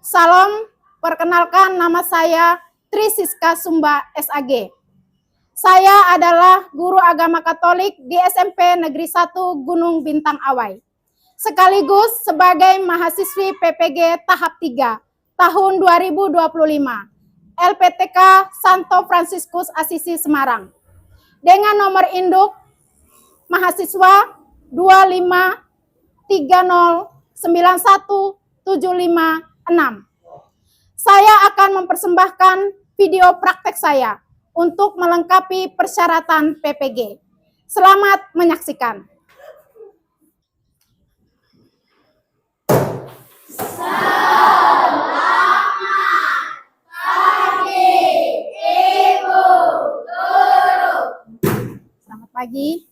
Salam, perkenalkan nama saya Tri Siska Sumba SAG. Saya adalah guru agama Katolik di SMP Negeri 1 Gunung Bintang Awai. Sekaligus sebagai mahasiswi PPG tahap 3 tahun 2025 LPTK Santo Fransiskus Asisi Semarang. Dengan nomor induk mahasiswa 253091756. Saya akan mempersembahkan video praktek saya untuk melengkapi persyaratan PPG. Selamat menyaksikan. Selamat pagi.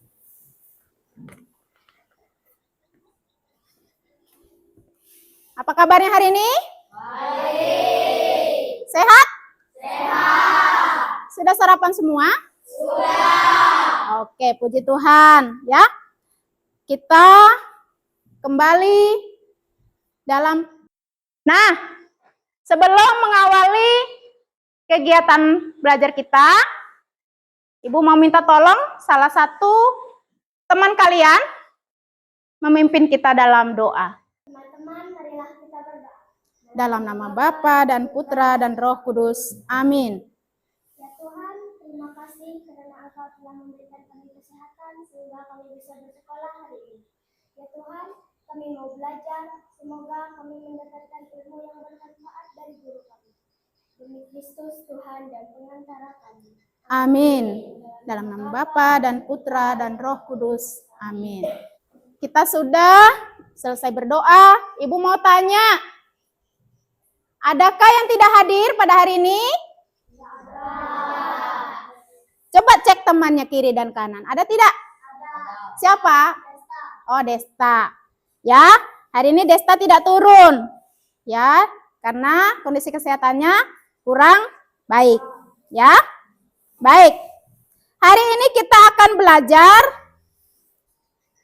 Apa kabarnya hari ini? Baik. Sehat? Sehat. Sudah sarapan semua? Sudah. Oke, puji Tuhan ya. Kita kembali dalam. Nah, sebelum mengawali kegiatan belajar kita, Ibu mau minta tolong salah satu teman kalian memimpin kita dalam doa. Teman-teman, marilah kita berdoa. Dalam nama Bapa dan Putra dan Roh Kudus. Amin. Ya Tuhan, terima kasih karena Engkau telah memberikan kami kesehatan sehingga kami bisa bersekolah hari ini. Ya Tuhan, kami mau belajar, semoga kami mendapatkan ilmu yang bermanfaat dari guru kami. Demi Kristus Tuhan dan pengantara kami. Amin. Dalam nama Bapa dan Putra dan Roh Kudus. Amin. Kita sudah selesai berdoa. Ibu mau tanya, adakah yang tidak hadir pada hari ini? Coba cek temannya kiri dan kanan. Ada tidak? Siapa? Oh, Desta. Ya, hari ini Desta tidak turun. Ya, karena kondisi kesehatannya kurang baik. Ya, baik. Hari ini kita akan belajar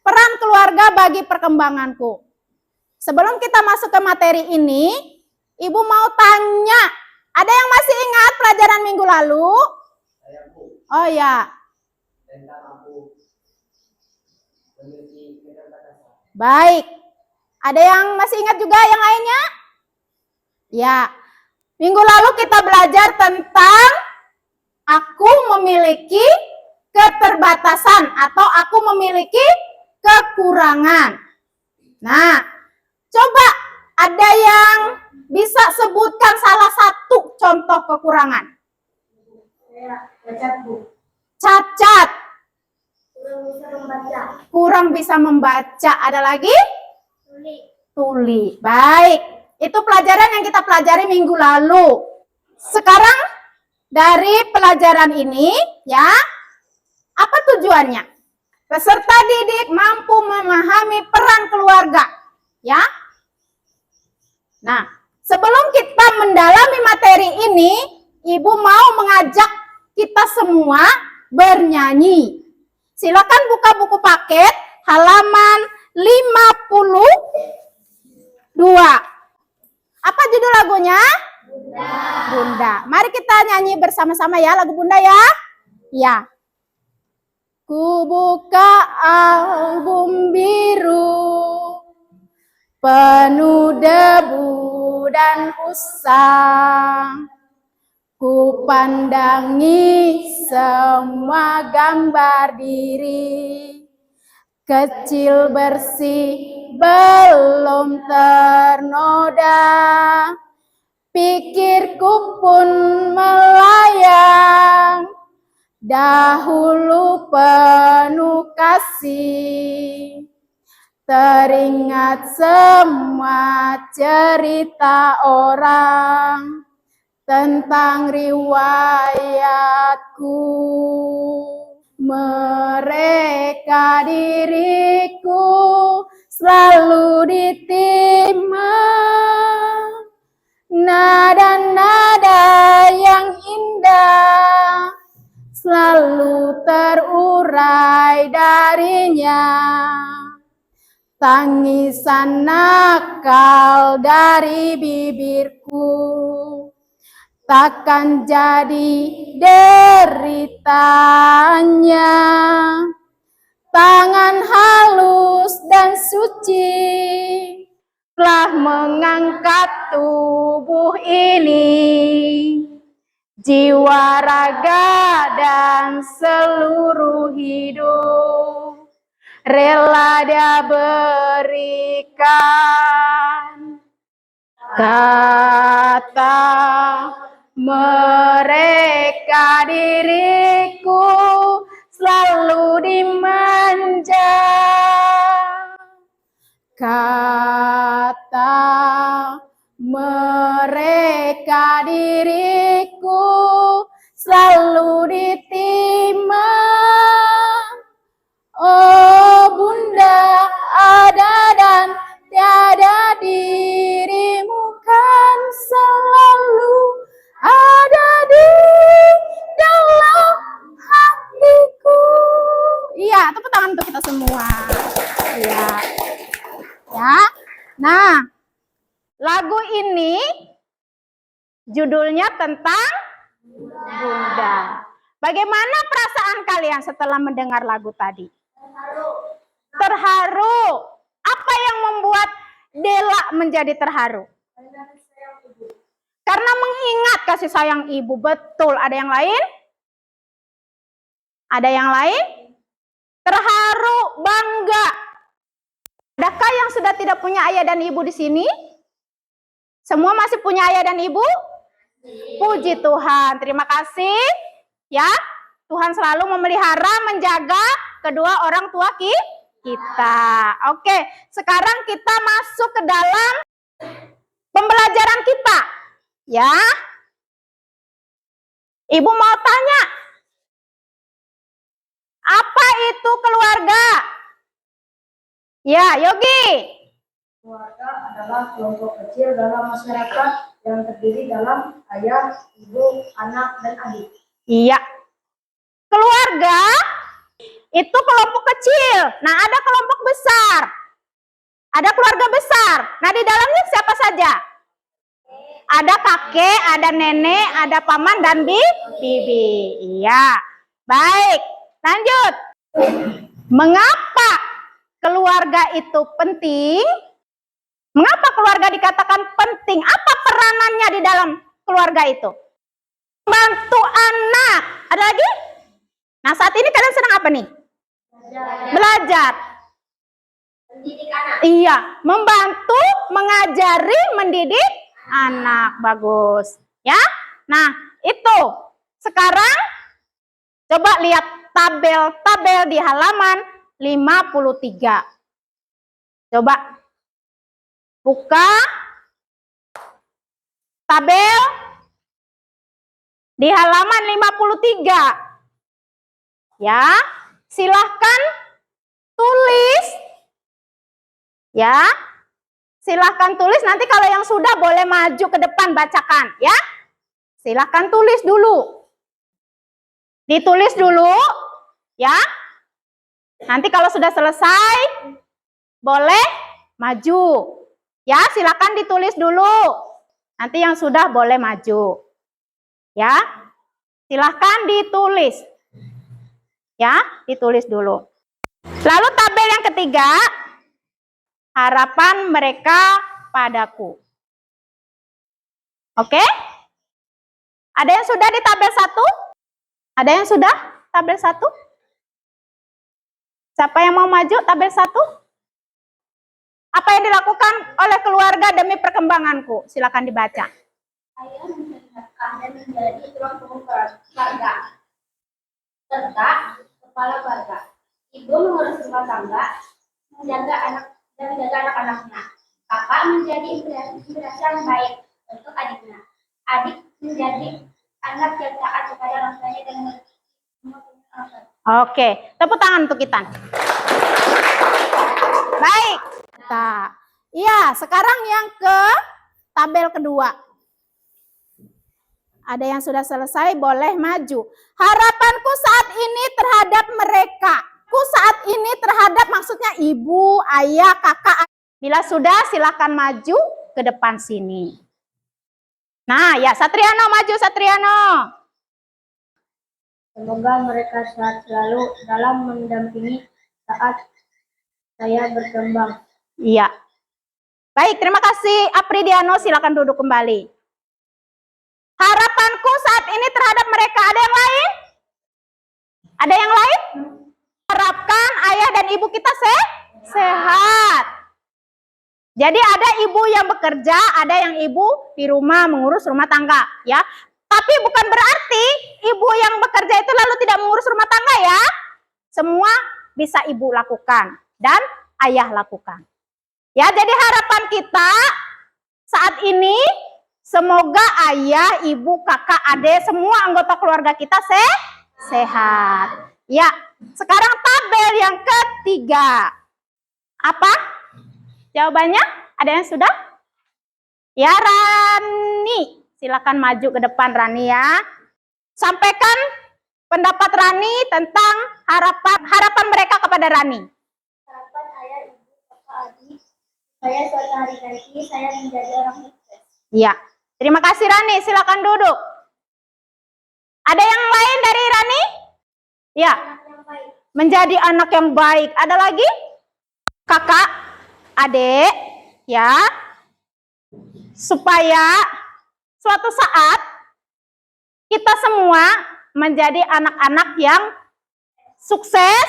peran keluarga bagi perkembanganku. Sebelum kita masuk ke materi ini, Ibu mau tanya, ada yang masih ingat pelajaran minggu lalu? Oh ya. Baik. Ada yang masih ingat juga yang lainnya? Ya. Minggu lalu kita belajar tentang aku memiliki keterbatasan atau aku memiliki kekurangan. Nah, coba ada yang bisa sebutkan salah satu contoh kekurangan? Cacat. Kurang bisa membaca. Ada lagi? Tuli. Baik. Itu pelajaran yang kita pelajari minggu lalu. Sekarang dari pelajaran ini, ya, apa tujuannya? Peserta didik mampu memahami peran keluarga, ya. Nah, sebelum kita mendalami materi ini, Ibu mau mengajak kita semua bernyanyi. Silakan buka buku paket halaman 52. Apa judul lagunya? Bunda. Bunda. Mari kita nyanyi bersama-sama ya lagu Bunda ya. Ya. Ku buka album biru penuh debu dan usang. Ku pandangi semua gambar diri, kecil bersih belum ternoda. Pikirku pun melayang, dahulu penuh kasih. Teringat semua cerita orang tentang riwayatku. Mereka diriku selalu ditimpa nada-nada yang indah, selalu terurai darinya. tangisan nakal dari bibirku takkan jadi deritanya. Tangan halus dan suci telah mengangkat tubuh ini, jiwa, raga, dan seluruh hidup rela dia berikan. Kata mereka diriku selalu dimanja. Kata mereka diriku selalu ditimang. Oh Bunda, ada dan tiada, dirimu kan selalu ada di dalam hatiku. Iya, tepuk tangan untuk kita semua. Iya. Ya. Nah, lagu ini judulnya tentang Bunda. Bagaimana perasaan kalian setelah mendengar lagu tadi? Terharu. Apa yang membuat Dela menjadi terharu? Karena mengingat kasih sayang ibu. Betul. Ada yang lain? Ada yang lain? Terharu, bangga. Adakah yang sudah tidak punya ayah dan ibu di sini? Semua masih punya ayah dan ibu? Puji Tuhan. Terima kasih. Ya, Tuhan selalu memelihara, menjaga kedua orang tua kita. Oke, sekarang kita masuk ke dalam pembelajaran kita. Ya. Ibu mau tanya, apa itu keluarga? Ya, Yogi. Keluarga adalah kelompok kecil dalam masyarakat yang terdiri dalam ayah, ibu, anak, dan adik. Iya. Keluarga itu kelompok kecil. Nah, ada kelompok besar. Ada keluarga besar. Nah, di dalamnya siapa saja? Ada kakek, ada nenek, ada paman, dan bibi. Iya. Baik, lanjut. Mengapa keluarga itu penting? Mengapa keluarga dikatakan penting? Apa peranannya di dalam keluarga itu? Membantu anak. Ada lagi? Nah, saat ini kalian sedang apa nih? Belajar. Mendidik anak. Iya, membantu, mengajari, mendidik anak. Bagus. Ya. Nah, itu. Sekarang coba lihat tabel-tabel di halaman 53. Coba buka tabel di halaman 53. Ya, silahkan tulis. Ya, silahkan tulis. Nanti kalau yang sudah boleh maju ke depan bacakan. Ya, silahkan tulis dulu. Ditulis dulu. Ya, nanti kalau sudah selesai boleh maju. Ya, silahkan ditulis dulu. Nanti yang sudah boleh maju. Ya, silahkan ditulis. Ya, ditulis dulu. Lalu tabel yang ketiga, harapan mereka padaku. Oke? Ada yang sudah di tabel 1? Ada yang sudah tabel 1? Siapa yang mau maju tabel 1? Apa yang dilakukan oleh keluarga demi perkembanganku? Silakan dibaca. Ayah mencari nafkah dan menjadi tulang punggung keluarga, serta kepala keluarga. Ibu mengurus rumah tangga, menjaga anak-anaknya. Kakak menjadi inspirasi yang baik untuk adiknya. Adik menjadi anak yang taat kepada orang tuanya dan Oke, tepuk tangan untuk kita. Baik. Nah, iya, sekarang yang ke tabel kedua. Ada yang sudah selesai, boleh maju. Harapanku saat ini terhadap mereka. Aku saat ini terhadap maksudnya ibu, ayah, kakak. Bila sudah silakan maju ke depan sini. Nah, ya Satriano maju Satriano. Semoga mereka sehat selalu dalam mendampingi saat saya berkembang. Iya. Baik, terima kasih Apridiano, silakan duduk kembali. Harapanku saat ini terhadap mereka, ada yang lain? Ada yang lain? Harapkan ayah dan ibu kita sehat. Jadi ada ibu yang bekerja, ada yang ibu di rumah mengurus rumah tangga, ya. Tapi bukan berarti ibu yang bekerja itu lalu tidak mengurus rumah tangga, ya. Semua bisa ibu lakukan dan ayah lakukan. Ya, jadi harapan kita saat ini semoga ayah, ibu, kakak, adik, semua anggota keluarga kita sehat. Ya, sekarang tabel yang ketiga. Apa? Jawabannya? Ada yang sudah? Ya, Rani. Silakan maju ke depan, Rani, ya. Sampaikan pendapat Rani tentang harapan mereka kepada Rani. Harapan ayah, ibu, kakak, adik, saya suatu hari nanti saya menjadi orang sukses. Ya, terima kasih Rani. Silakan duduk. Ada yang lain dari Rani? Ya, Yang baik. menjadi anak yang baik. Ada lagi? Kakak, adik, ya, supaya suatu saat kita semua menjadi anak-anak yang sukses,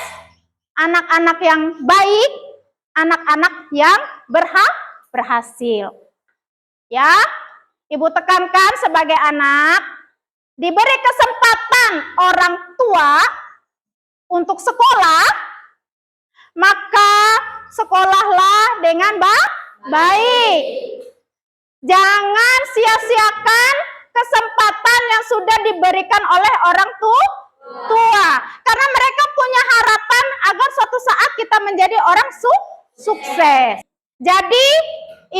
anak-anak yang baik, anak-anak yang berhasil. Ya, ibu tekankan sebagai anak, diberi kesempatan orang tua untuk sekolah, maka sekolahlah dengan baik. Jangan sia-siakan kesempatan yang sudah diberikan oleh orang tua. Karena mereka punya harapan agar suatu saat kita menjadi orang sukses. Jadi,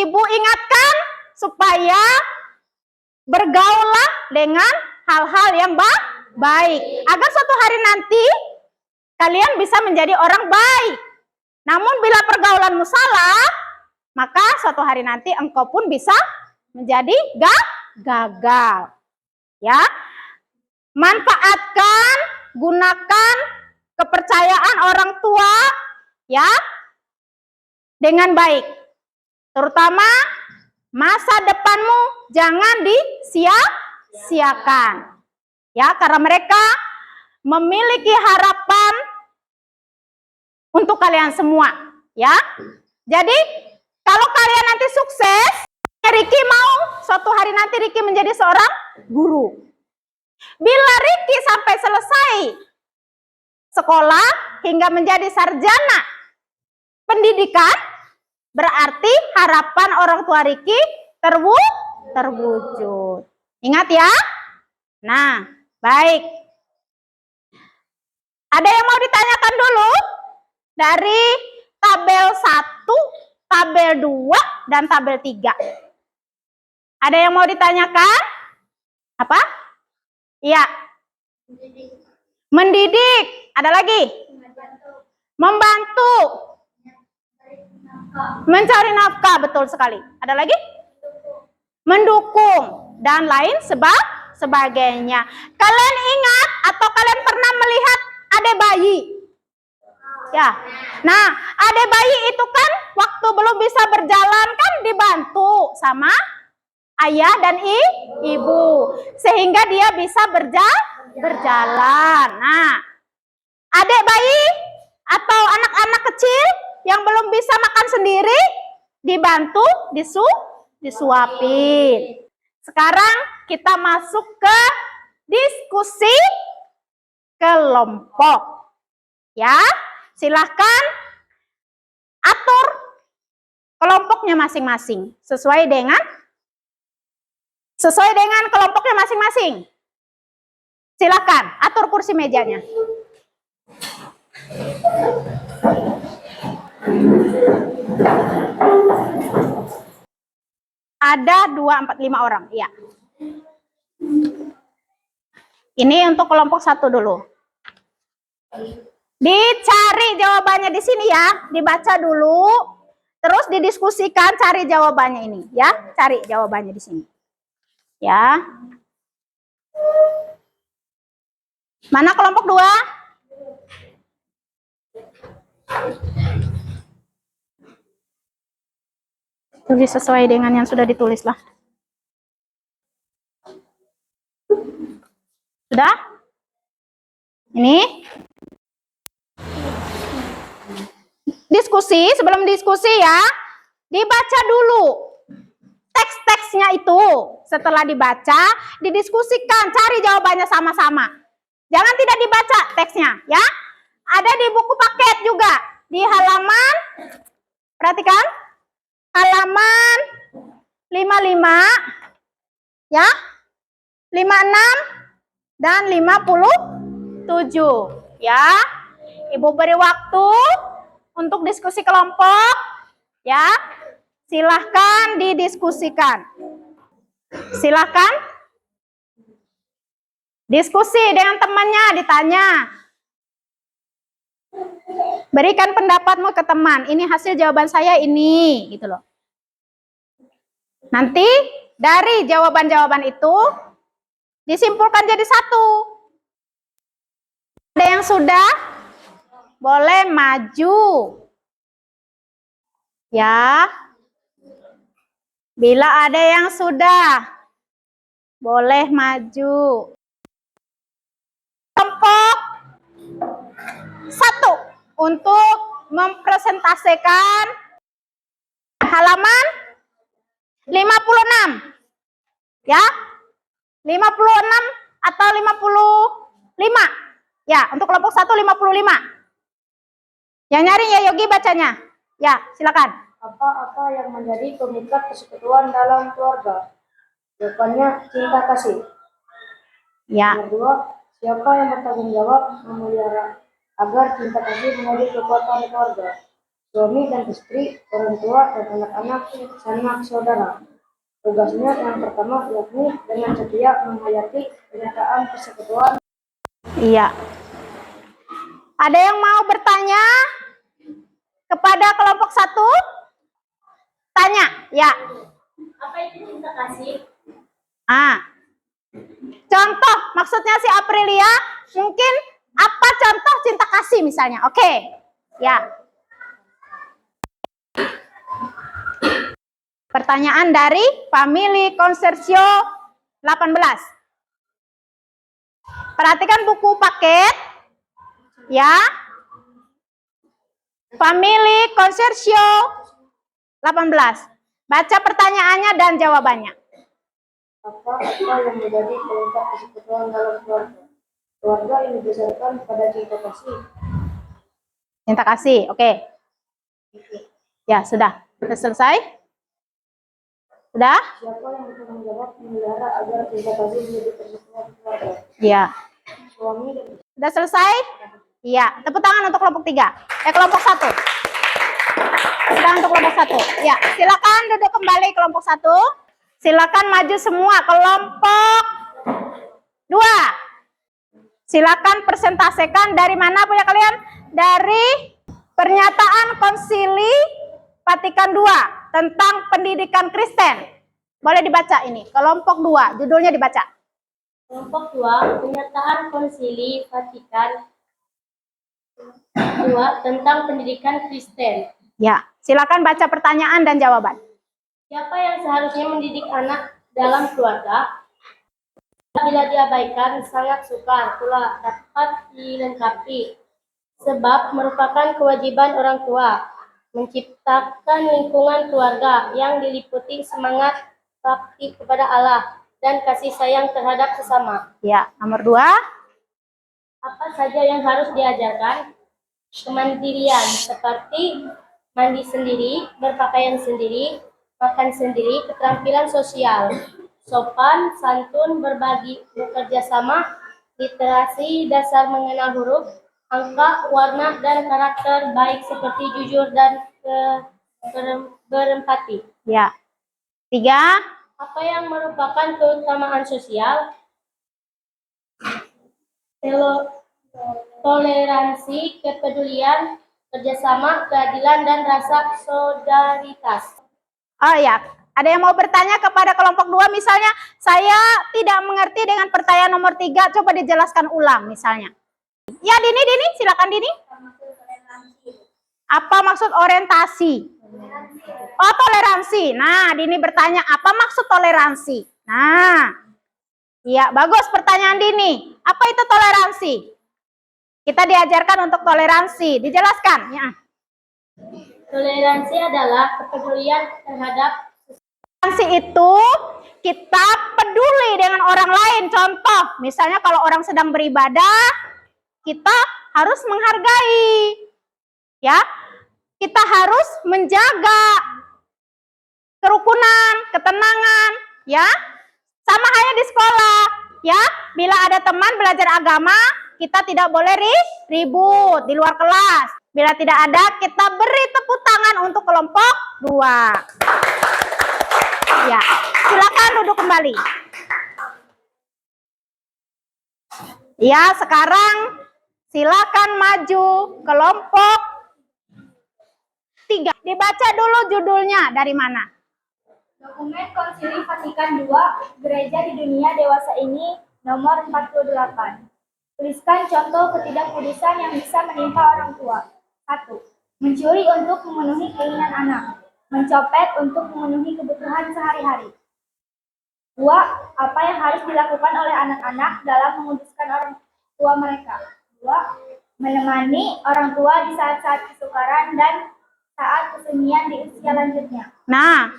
ibu ingatkan supaya bergaullah dengan hal-hal yang baik. Agar suatu hari nanti kalian bisa menjadi orang baik. Namun bila pergaulanmu salah, maka suatu hari nanti engkau pun bisa menjadi gagal. Ya. Manfaatkan, gunakan kepercayaan orang tua ya dengan baik. Terutama masa depanmu jangan disia-siakan. Ya, karena mereka memiliki harapan untuk kalian semua, ya. Jadi, kalau kalian nanti sukses, Riki mau suatu hari nanti Riki menjadi seorang guru. Bila Riki sampai selesai sekolah hingga menjadi sarjana pendidikan, berarti harapan orang tua Riki terwujud. Ingat ya. Nah, baik. Ada yang mau ditanyakan dulu? Dari tabel 1, tabel 2, dan tabel 3. Ada yang mau ditanyakan? Apa? Iya. Mendidik. Ada lagi? Membantu. Mencari nafkah, betul sekali. Ada lagi? Mendukung. Dan lain sebagainya. Kalian ingat atau kalian pernah melihat adik bayi? Ya. Nah, adik bayi itu kan waktu belum bisa berjalan kan dibantu sama ayah dan ibu. Sehingga dia bisa berjalan. Nah, adik bayi atau anak-anak kecil yang belum bisa makan sendiri dibantu disuapin. Sekarang kita masuk ke diskusi kelompok. Ya, silahkan atur kelompoknya masing-masing sesuai dengan kelompoknya masing-masing. Silahkan atur kursi mejanya. Ada 2, 4, 5 orang. Iya. Ini untuk kelompok 1 dulu. Dicari jawabannya di sini ya, dibaca dulu, terus didiskusikan, cari jawabannya ini ya, cari jawabannya di sini. Ya. Mana kelompok 2? Tulis sesuai dengan yang sudah ditulis lah. Sudah? Ini? Diskusi, sebelum diskusi ya, dibaca dulu teks-teksnya itu. Setelah dibaca, didiskusikan, cari jawabannya sama-sama. Jangan tidak dibaca teksnya ya. Ada di buku paket juga, di halaman, perhatikan, halaman 55 ya, 56 dan 57 ya. Ibu beri waktu untuk diskusi kelompok ya. Silahkan didiskusikan. Silahkan diskusi dengan temannya, ditanya. Berikan pendapatmu ke teman. Ini hasil jawaban saya ini, gitu loh. Nanti dari jawaban-jawaban itu disimpulkan jadi satu. Ada yang sudah? Boleh maju. Ya. Bila ada yang sudah, boleh maju. Kelompok 1 untuk mempresentasikan halaman 56. Ya. 56 atau 55. Ya, untuk kelompok 1 55. Yang nyari ya Yogi bacanya. Ya, silakan. Apa-apa yang menjadi pengikat persekutuan dalam keluarga? Jawabannya cinta kasih. Ya. Nomor 2, siapa yang bertanggung jawab memelihara agar cinta kasih menjadi kekuatan keluarga? Suami dan istri, orang tua dan anak-anak, sanak saudara. Tugasnya yang pertama yakni dengan setia menghayati kenyataan persekutuan. Iya. Ada yang mau bertanya kepada kelompok 1? Tanya, ya. Apa itu cinta kasih? Contoh, maksudnya si Aprilia, mungkin apa contoh cinta kasih misalnya? Oke. Ya. Pertanyaan dari Family Consortio 18. Perhatikan buku paket. Ya. Family Consortio 18. Baca pertanyaannya dan jawabannya. Apa-apa yang menjadi pengikat persekutuan dalam keluarga? Keluarga yang didasarkan pada cinta kasih. Cinta kasih, oke. Ya, sudah. Sudah selesai? Sudah? Siapa yang bertanggung jawab memelihara agar cinta kasih menjadi persekutuan keluarga? Iya. Suami dan Sudah selesai? Iya. Tepuk tangan untuk kelompok 3. Kelompok 1. Sudah untuk kelompok 1. Ya, silakan duduk kembali kelompok 1. Silakan maju semua kelompok 2. Silakan presentasikan dari mana punya kalian? Dari pernyataan Konsili Vatikan II tentang pendidikan Kristen. Boleh dibaca ini, kelompok 2, judulnya dibaca. Kelompok 2, pernyataan Konsili Vatikan II tentang pendidikan Kristen. Ya, silakan baca pertanyaan dan jawaban. Siapa yang seharusnya mendidik anak dalam keluarga? Bila diabaikan, sangat sukar pula dapat dilengkapi, sebab merupakan kewajiban orang tua menciptakan lingkungan keluarga yang diliputi semangat bakti kepada Allah dan kasih sayang terhadap sesama. Ya, nomor 2. Apa saja yang harus diajarkan? Kemandirian seperti mandi sendiri, berpakaian sendiri, makan sendiri, keterampilan sosial, sopan, santun, berbagi, bekerja sama, literasi, dasar mengenal huruf, angka, warna, dan karakter baik seperti jujur dan berempati. Ya. 3. Apa yang merupakan keutamaan sosial? toleransi, kepedulian, kerjasama, keadilan, dan rasa solidaritas. Oh ya, ada yang mau bertanya kepada kelompok 2 misalnya, saya tidak mengerti dengan pertanyaan nomor 3, coba dijelaskan ulang misalnya. Ya Dini, silakan Dini. Apa maksud orientasi? Oh, toleransi. Nah, Dini bertanya, apa maksud toleransi? Nah, iya, bagus pertanyaan Dini. Apa itu toleransi? Kita diajarkan untuk toleransi. Dijelaskan. Ya. Toleransi adalah kepedulian terhadap Toleransi itu kita peduli dengan orang lain. Contoh, misalnya kalau orang sedang beribadah, kita harus menghargai. Ya, kita harus menjaga kerukunan, ketenangan, ya. Sama halnya di sekolah, ya. Bila ada teman belajar agama, kita tidak boleh ribut di luar kelas. Bila tidak ada, kita beri tepuk tangan untuk kelompok 2. Ya, silakan duduk kembali. Ya, sekarang silakan maju kelompok 3. Dibaca dulu judulnya dari mana? Dokumen Konsili Vatikan II, Gereja di Dunia Dewasa ini, nomor 48. Tuliskan contoh ketidakkudusan yang bisa menimpa orang tua. 1. Mencuri untuk memenuhi keinginan anak. Mencopet untuk memenuhi kebutuhan sehari-hari. 2. Apa yang harus dilakukan oleh anak-anak dalam menguduskan orang tua mereka. 2. Menemani orang tua di saat-saat kesukaran dan saat kesunyian di usia lanjutnya. Nah,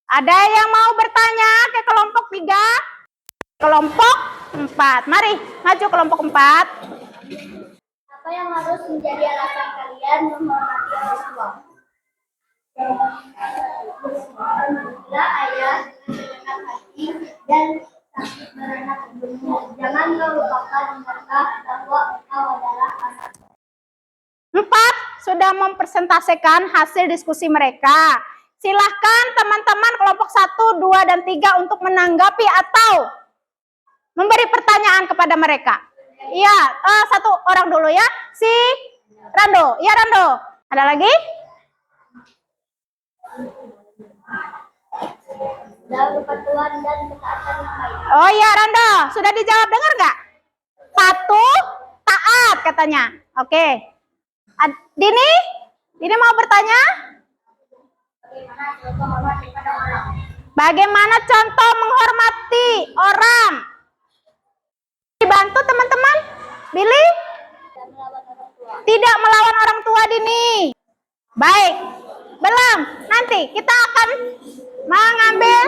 ada yang mau bertanya ke kelompok 3? Kelompok 4. Mari, maju kelompok 4. Apa yang harus menjadi alasan kalian menghormati orang tua? Bila ayah dengan hati dan sakit beranak ibumu, jangan kau lupakan mereka bahwa engkau adalah anak. 4 sudah mempresentasikan hasil diskusi mereka. Silahkan teman-teman kelompok 1, 2, dan 3 untuk menanggapi atau memberi pertanyaan kepada mereka. Iya, satu orang dulu ya. Si Rando. Iya Rando. Ada lagi? Dalam kepatuhan dan ketaatan yang baik. Oh iya Rando, sudah dijawab, dengar nggak? Patuh, taat katanya. Oke. Dini mau bertanya? Bagaimana contoh menghormati orang? Dibantu teman-teman? Billy? Tidak melawan orang tua Dini. Baik. Belum. Nanti kita akan mengambil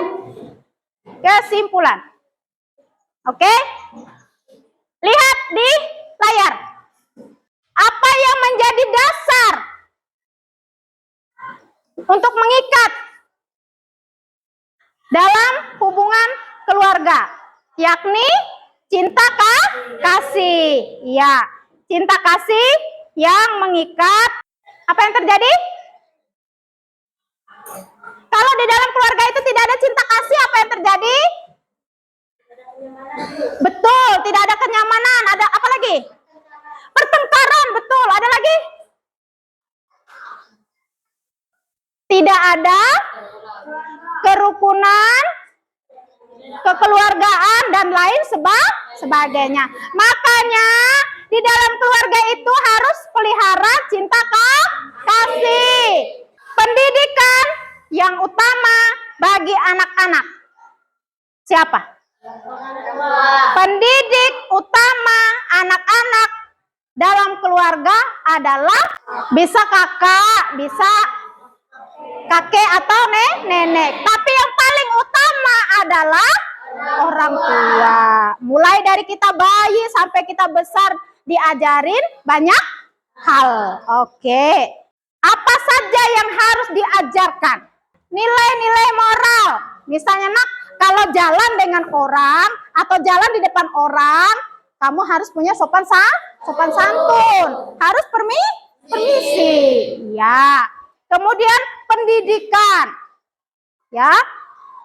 kesimpulan. Oke? Lihat di layar. Apa yang menjadi dasar untuk mengikat dalam hubungan keluarga, yakni cinta kasih. Ya, cinta kasih yang mengikat. Apa yang terjadi? Kalau di dalam keluarga itu tidak ada cinta kasih, apa yang terjadi? Betul, tidak ada kenyamanan. Ada apa lagi? Pertengkaran, betul. Ada lagi? Tidak ada kerukunan, kekeluargaan, dan lain sebagainya. Makanya di dalam keluarga itu harus pelihara cinta kasih. Pendidikan yang utama bagi anak-anak. Siapa? Pendidik utama anak-anak dalam keluarga adalah bisa kakak, bisa kakek atau nenek. Tapi yang paling utama adalah orang tua. Mulai dari kita bayi sampai kita besar diajarin banyak hal. Oke. Apa saja yang harus diajarkan? Nilai-nilai moral. Misalnya nak, kalau jalan dengan orang atau jalan di depan orang, kamu harus punya sopan santun. Harus permisi. Ya. Kemudian pendidikan. Ya.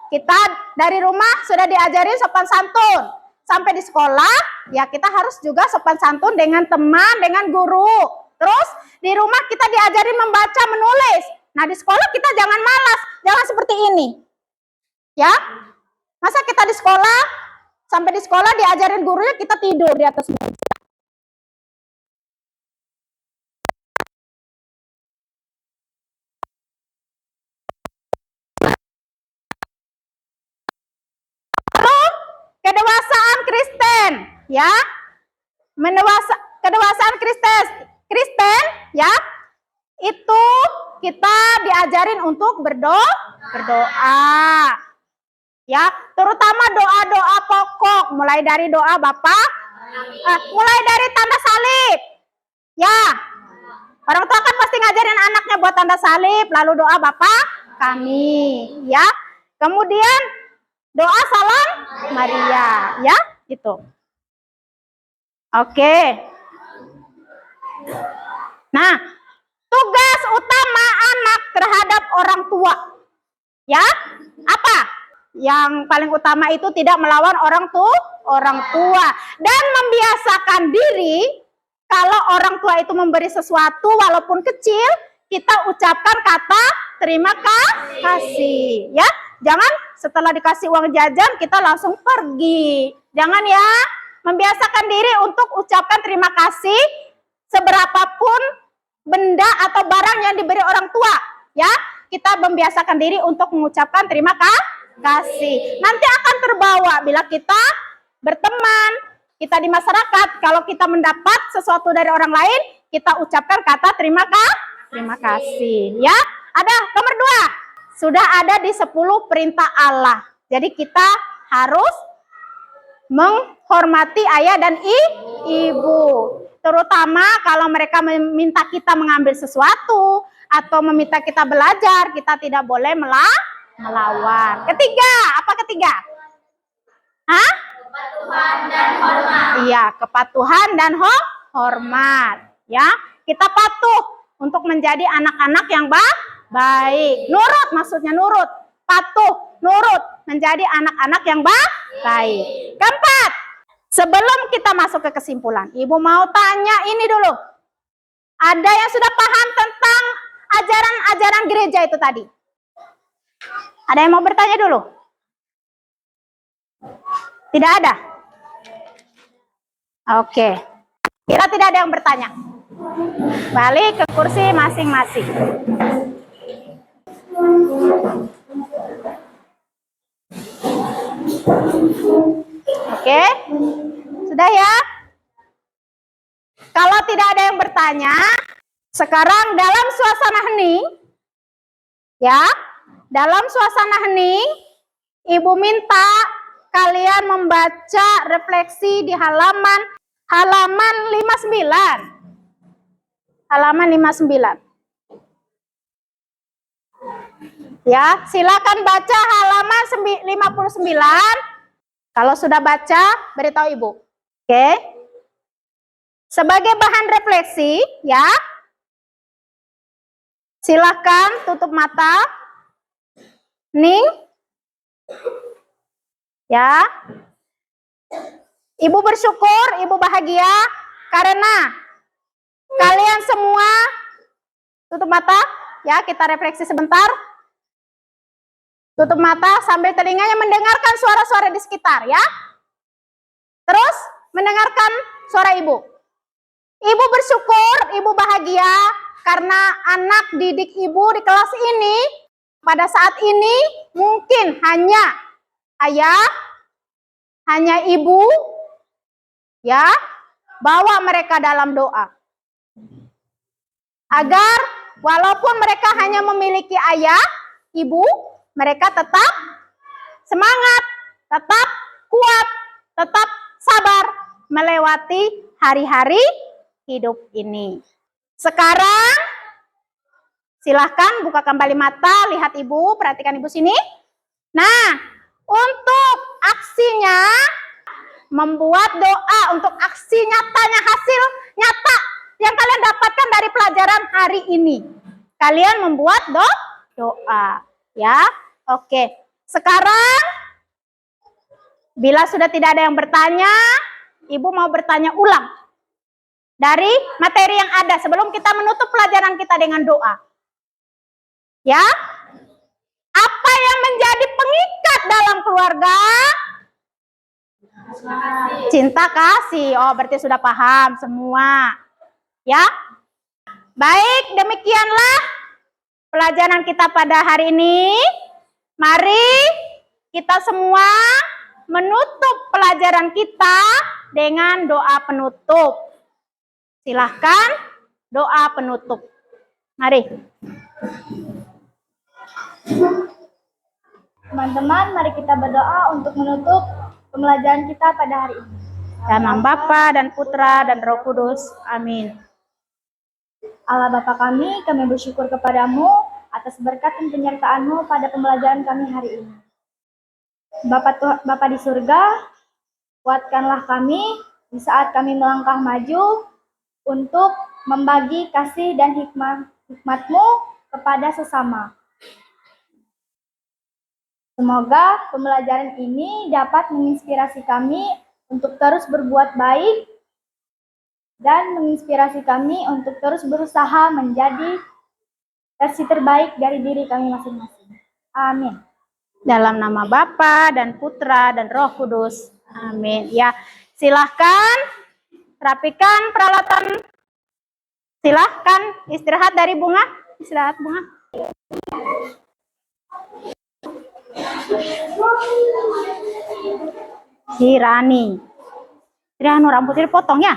Kita dari rumah sudah diajarin sopan santun. sampai di sekolah, ya kita harus juga sopan santun dengan teman, dengan guru. Terus di rumah kita diajarin membaca, menulis. Nah di sekolah kita jangan malas, jangan seperti ini. Ya, masa kita di sekolah, sampai di sekolah diajarin gurunya kita tidur di atas meja. Kedewasaan Kristen, ya, kedewasaan Kristen, ya, itu kita diajarin untuk berdoa, ya, terutama doa-doa pokok, mulai dari doa Bapa, mulai dari tanda salib, ya, orang tua kan pasti ngajarin anaknya buat tanda salib, lalu doa Bapa kami, ya, kemudian doa salam Maria, ya, itu. Oke. Nah, tugas utama anak terhadap orang tua, ya, apa? Yang paling utama itu tidak melawan orang tua dan membiasakan diri kalau orang tua itu memberi sesuatu walaupun kecil, kita ucapkan kata terima kasih, ya. Jangan setelah dikasih uang jajan kita langsung pergi. Jangan ya. Membiasakan diri untuk ucapkan terima kasih seberapapun benda atau barang yang diberi orang tua, ya. Kita membiasakan diri untuk mengucapkan terima kasih. Nanti akan terbawa bila kita berteman, kita di masyarakat, kalau kita mendapat sesuatu dari orang lain, kita ucapkan kata terima kasih, ya. Ada nomor 2. Sudah ada di 10 perintah Allah. Jadi kita harus menghormati ayah dan ibu. Terutama kalau mereka meminta kita mengambil sesuatu atau meminta kita belajar, kita tidak boleh melawan. Ketiga, apa ketiga? Hah? Kepatuhan dan hormat. Iya, kepatuhan dan hormat. Ya, kita patuh untuk menjadi anak-anak yang baik. Nurut, maksudnya nurut. Patuh, nurut, menjadi anak-anak yang baik. Keempat, sebelum kita masuk ke kesimpulan, Ibu mau tanya ini dulu. Ada yang sudah paham tentang ajaran-ajaran gereja itu tadi? Ada yang mau bertanya dulu? Tidak ada? Oke. Kira tidak ada yang bertanya. Balik ke kursi masing-masing. Oke, sudah ya? Kalau tidak ada yang bertanya, sekarang dalam suasana hening, ya, dalam suasana hening, Ibu minta kalian membaca refleksi di halaman 59. Halaman 59. Ya, silakan baca halaman 59. Kalau sudah baca, beritahu Ibu. Oke. Sebagai bahan refleksi, ya. Silakan tutup mata. Ning. Ya. Ibu bersyukur, Ibu bahagia karena kalian semua tutup mata, ya, kita refleksi sebentar. Tutup mata sambil telinganya mendengarkan suara-suara di sekitar, ya. Terus mendengarkan suara Ibu. Ibu bersyukur, Ibu bahagia karena anak didik Ibu di kelas ini pada saat ini mungkin hanya ayah, hanya ibu, ya, bawa mereka dalam doa. Agar walaupun mereka hanya memiliki ayah, ibu, mereka tetap semangat, tetap kuat, tetap sabar melewati hari-hari hidup ini. Sekarang silahkan buka kembali mata, lihat Ibu, perhatikan Ibu sini. Nah, untuk aksinya membuat doa, untuk aksi nyatanya, hasil nyata yang kalian dapatkan dari pelajaran hari ini. Kalian membuat doa, ya. Oke. Sekarang Bila sudah tidak ada yang bertanya, Ibu mau bertanya ulang dari materi yang ada sebelum kita menutup pelajaran kita dengan doa. Ya, apa yang menjadi pengikat dalam keluarga? Cinta kasih. Oh, berarti sudah paham semua. Ya, baik, demikianlah pelajaran kita pada hari ini. Mari kita semua menutup pelajaran kita dengan doa penutup. Silahkan doa penutup. Mari. Teman-teman, mari kita berdoa untuk menutup pembelajaran kita pada hari ini. Dalam nama Bapa dan Putra dan Roh Kudus. Amin. Allah Bapa kami bersyukur kepadamu atas berkat dan penyertaan-Mu pada pembelajaran kami hari ini. Bapa di surga, kuatkanlah kami di saat kami melangkah maju untuk membagi kasih dan hikmat-Mu kepada sesama. Semoga pembelajaran ini dapat menginspirasi kami untuk terus berbuat baik dan menginspirasi kami untuk terus berusaha menjadi versi terbaik dari diri kami masing-masing. Amin. Dalam nama Bapa dan Putra dan Roh Kudus. Amin. Ya, silahkan rapikan peralatan. Silahkan istirahat dari Bunga. Istirahat Bunga. Si Rani. Rani rambutnya dipotong ya?